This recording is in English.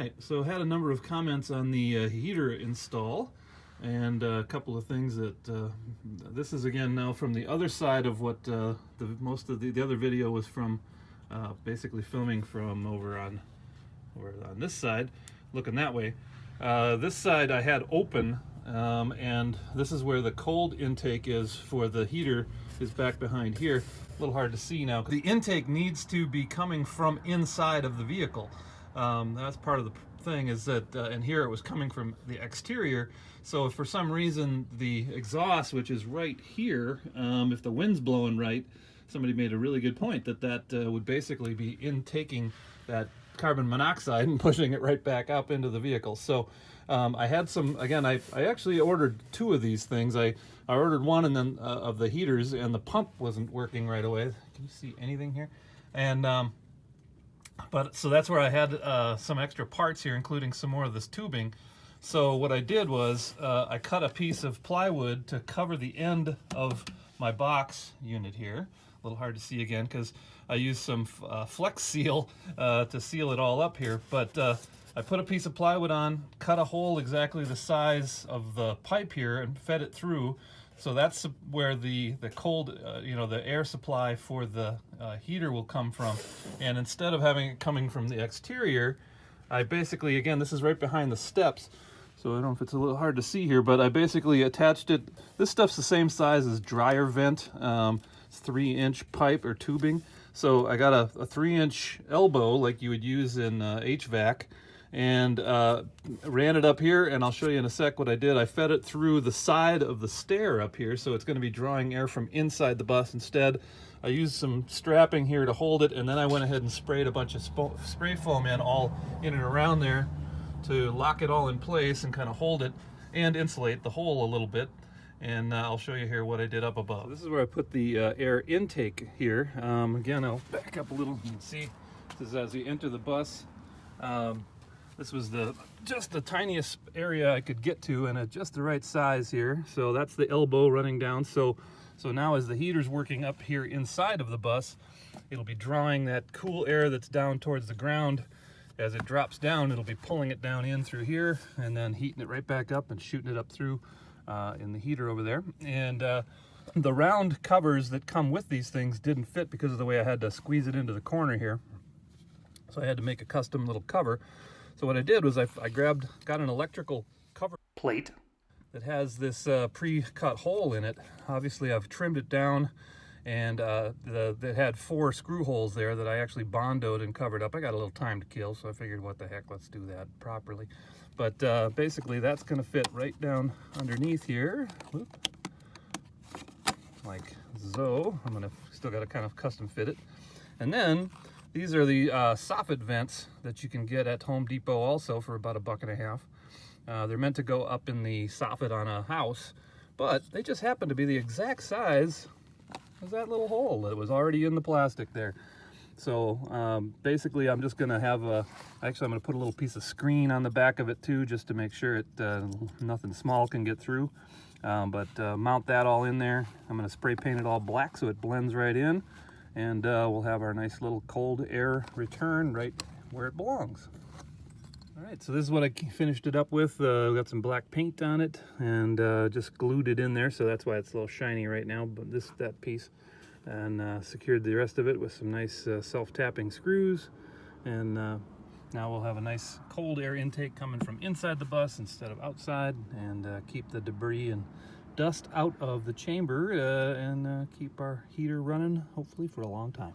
right, so had a number of comments on the heater install, and a couple of things that this is again now from the other side of what most of the other video was from, basically filming from over on this side, looking that way. This side I had open, and this is where the cold intake is for the heater, is back behind here. A little hard to see now. The intake needs to be coming from inside of the vehicle. That's part of the thing, is that and here it was coming from the exterior. So if for some reason the exhaust, which is right here, if the wind's blowing right, somebody made a really good point that would basically be intaking that carbon monoxide and pushing it right back up into the vehicle. So I had some, again, I actually ordered two of these things. I ordered one, and then of the heaters, and the pump wasn't working right away. Can you see anything here? And but so that's where I had some extra parts here, including some more of this tubing. So what I did was I cut a piece of plywood to cover the end of my box unit here. A little hard to see again because I used some Flex Seal to seal it all up here. But I put a piece of plywood on, cut a hole exactly the size of the pipe here, and fed it through. So that's where the cold, the air supply for the heater will come from. And instead of having it coming from the exterior, I basically, again, this is right behind the steps, so I don't know if it's a little hard to see here, but I basically attached it. This stuff's the same size as dryer vent. It's 3-inch pipe or tubing. So I got a 3-inch elbow like you would use in HVAC, and ran it up here, and I'll show you in a sec what I did. I fed it through the side of the stair up here, so it's going to be drawing air from inside the bus instead. I used some strapping here to hold it, and then I went ahead and sprayed a bunch of spray foam all in and around there to lock it all in place and kind of hold it and insulate the hole a little bit. And I'll show you here what I did up above. So this is where I put the air intake here. Again, I'll back up a little. You can see this is as you enter the bus. This was just the tiniest area I could get to, and at just the right size here. So that's the elbow running down. So now as the heater's working up here inside of the bus, it'll be drawing that cool air that's down towards the ground. As it drops down, it'll be pulling it down in through here, and then heating it right back up and shooting it up through in the heater over there. And the round covers that come with these things didn't fit because of the way I had to squeeze it into the corner here. So I had to make a custom little cover. So what I did was I got an electrical cover plate that has this pre-cut hole in it. Obviously I've trimmed it down, and it had 4 screw holes there that I actually bondoed and covered up. I got a little time to kill, so I figured, what the heck, let's do that properly. But basically that's gonna fit right down underneath here. Whoop. Like so. Still gotta kind of custom fit it. And then these are the soffit vents that you can get at Home Depot also for about $1.50. They're meant to go up in the soffit on a house, but they just happen to be the exact size as that little hole that was already in the plastic there. So basically I'm just gonna have I'm gonna put a little piece of screen on the back of it too, just to make sure nothing small can get through. Mount that all in there. I'm gonna spray paint it all black so it blends right in. And we'll have our nice little cold air return right where it belongs. All right, so this is what I finished it up with. We got some black paint on it, and just glued it in there, so that's why it's a little shiny right now, but that piece. And secured the rest of it with some nice self-tapping screws. And now we'll have a nice cold air intake coming from inside the bus instead of outside, and keep the debris and dust out of the chamber, and keep our heater running hopefully for a long time.